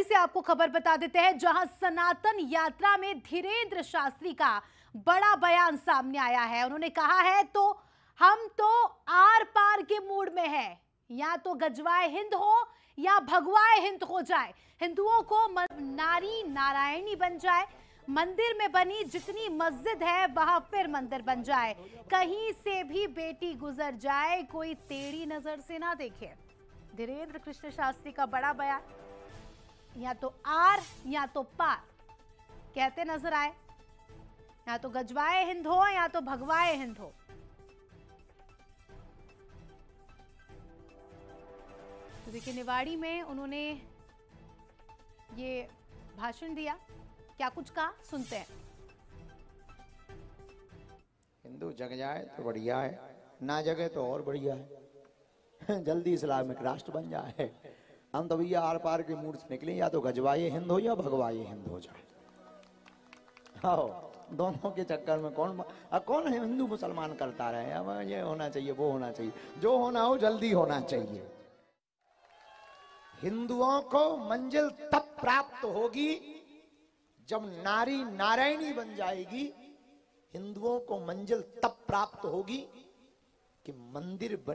निवाड़ी से आपको खबर बता देते हैं, जहां सनातन यात्रा में धीरेन्द्र शास्त्री का बड़ा बयान सामने आया है। उन्होंने कहा है तो हम तो आर पार के मूड में है, या तो गजवाए हिंद हो या भगवाए हिंद हो जाए, हिंदुओं को नारी नारायणी बन जाए, मंदिर में बनी जितनी मस्जिद है वहां फिर मंदिर बन जाए, कहीं से भी बेटी गुजर जाए कोई टेढ़ी नजर से ना देखे। धीरेन्द्र कृष्ण शास्त्री का बड़ा बयान, या तो आर या तो पार कहते नजर आए, या तो गजवाए हिंद हो या तो भगवाए हिंद हो। तो देखिए निवाड़ी में उन्होंने ये भाषण दिया, क्या कुछ कहा सुनते हैं। हिंदू जग जाए तो बढ़िया है, ना जगे तो और बढ़िया है। जल्दी इस्लामिक राष्ट्र बन जाए। हम तो भैया आर पार के मूड से निकले, या तो गजवाए हिंद हो या भगवाए हिंद हो जाए। आओ, दोनों के चक्कर में कौन है हिंदू मुसलमान करता रहे। अब ये होना चाहिए, वो होना चाहिए, जो होना हो जल्दी होना चाहिए। हिंदुओं को मंजिल तब प्राप्त होगी जब नारी नारायणी बन जाएगी। हिंदुओं को मंजिल तब प्राप्त होगी कि मंदिर में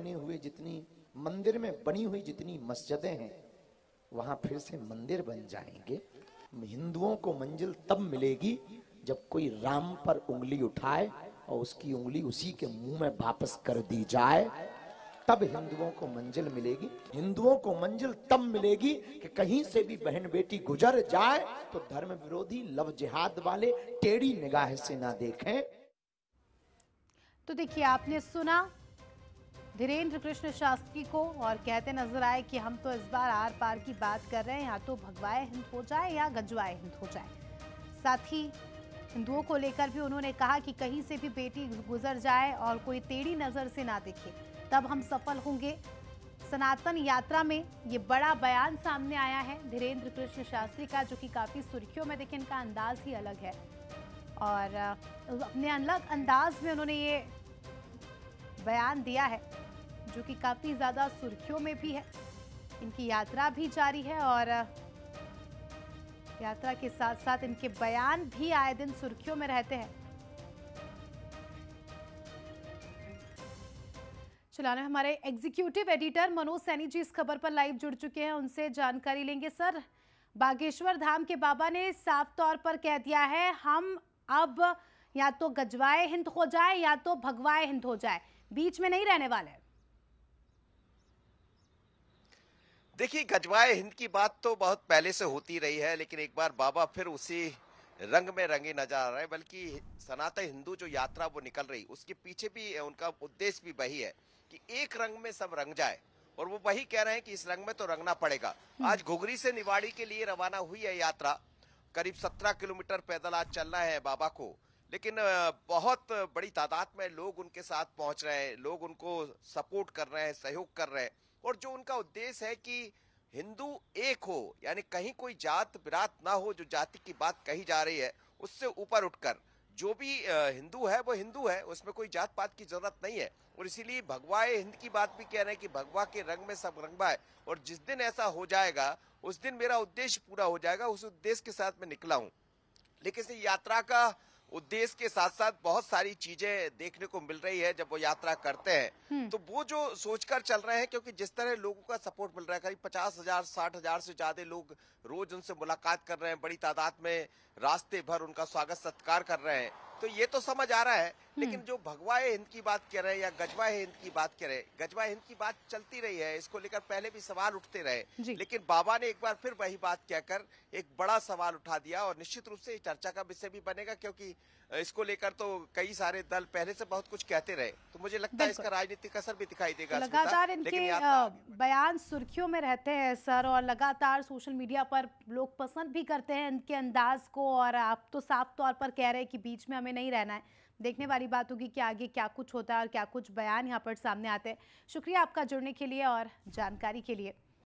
बनी हुई जितनी मस्जिदें हैं वहां फिर से मंदिर बन जाएंगे। हिंदुओं को मंजिल तब मिलेगी जब कोई राम पर उंगली उठाए और उसकी उंगली उसी के मुंह में वापस कर दी जाए, तब हिंदुओं को मंजिल मिलेगी। हिंदुओं को मंजिल तब मिलेगी कि कहीं से भी बहन बेटी गुजर जाए तो धर्म विरोधी लव जिहाद वाले टेढ़ी निगाह से ना देखें। तो देखिए आपने सुना धीरेन्द्र कृष्ण शास्त्री को, और कहते नजर आए कि हम तो इस बार आर पार की बात कर रहे हैं, या तो भगवाए हिंद हो जाए या गजवाए हिंद हो जाए। साथ ही हिंदुओं को लेकर भी उन्होंने कहा कि कहीं से भी बेटी गुजर जाए और कोई टेढ़ी नजर से ना देखे, तब हम सफल होंगे। सनातन यात्रा में ये बड़ा बयान सामने आया है धीरेन्द्र कृष्ण शास्त्री का, जो कि काफी सुर्खियों में, देखिए इनका अंदाज ही अलग है और अपने अलग अंदाज में उन्होंने ये बयान दिया है जो कि काफी ज्यादा सुर्खियों में भी है। इनकी यात्रा भी जारी है और यात्रा के साथ साथ इनके बयान भी आए दिन सुर्खियों में रहते हैं। चलाने हमारे एग्जीक्यूटिव एडिटर मनोज सैनी जी इस खबर पर लाइव जुड़ चुके हैं, उनसे जानकारी लेंगे। सर, बागेश्वर धाम के बाबा ने साफ तौर पर कह दिया है हम अब या तो गजवाए हिंद हो जाए या तो भगवाए हिंद हो जाए, बीच में नहीं रहने वाले। देखिए, गजवाए हिंद की बात तो बहुत पहले से होती रही है, लेकिन एक बार बाबा फिर उसी रंग में रंगे नजर आ रहे हैं। बल्कि सनातन हिंदू जो यात्रा वो निकल रही, उसके पीछे भी उनका उद्देश्य भी वही है कि एक रंग में सब रंग जाए, और वो वही कह रहे हैं कि इस रंग में तो रंगना पड़ेगा। आज घुघरी से निवाड़ी के लिए रवाना हुई है यात्रा। करीब 17 किलोमीटर पैदल आज चलना है बाबा को, लेकिन बहुत बड़ी तादाद में लोग उनके साथ पहुंच रहे हैं, लोग उनको सपोर्ट कर रहे हैं, सहयोग कर रहे हैं। और जो उनका उद्देश्य है कि हिंदू एक हो, यानी कहीं कोई जात बिरात ना हो, जो जाति की बात कही जा रही है उससे ऊपर उठकर जो भी हिंदू है वो हिंदू है, उसमें कोई जात पात की जरूरत नहीं है। और इसीलिए भगवाए हिंद की बात भी कह रहे हैं कि भगवा के रंग में सब रंगवाए, और जिस दिन ऐसा हो जाएगा उस दिन मेरा उद्देश्य पूरा हो जाएगा। उस उद्देश्य के साथ मैं निकला हूं। लेकिन इस यात्रा का उद्देश्य के साथ साथ बहुत सारी चीजें देखने को मिल रही है। जब वो यात्रा करते हैं तो वो जो सोचकर चल रहे हैं, क्योंकि जिस तरह लोगों का सपोर्ट मिल रहा है, करीब 50,000 60,000 से ज्यादा लोग रोज उनसे मुलाकात कर रहे हैं, बड़ी तादाद में रास्ते भर उनका स्वागत सत्कार कर रहे हैं, तो ये तो समझ आ रहा है। लेकिन जो भगवाए हिंद की बात कर रहे हैं या गजवाए हिंद की बात कर रहे हैं, गजवाए हिंद की बात चलती रही है, इसको लेकर पहले भी सवाल उठते रहे, लेकिन बाबा ने एक बार फिर वही बात कहकर एक बड़ा सवाल उठा दिया। और निश्चित रूप से चर्चा का विषय भी बनेगा, क्योंकि इसको लेकर तो कई सारे दल पहले से बहुत कुछ कहते रहे, तो मुझे लगता है इसका राजनीतिक असर भी दिखाई देगा। लगातार इनके बयान सुर्खियों में रहते हैं सर, और लगातार सोशल मीडिया पर लोग पसंद भी करते हैं इनके अंदाज को, और आप तो साफ तौर पर कह रहे हैं कि बीच में हमें नहीं रहना है। देखने वाली बात होगी कि आगे क्या कुछ होता है और क्या कुछ बयान यहाँ पर सामने आते हैं। शुक्रिया आपका जुड़ने के लिए और जानकारी के लिए।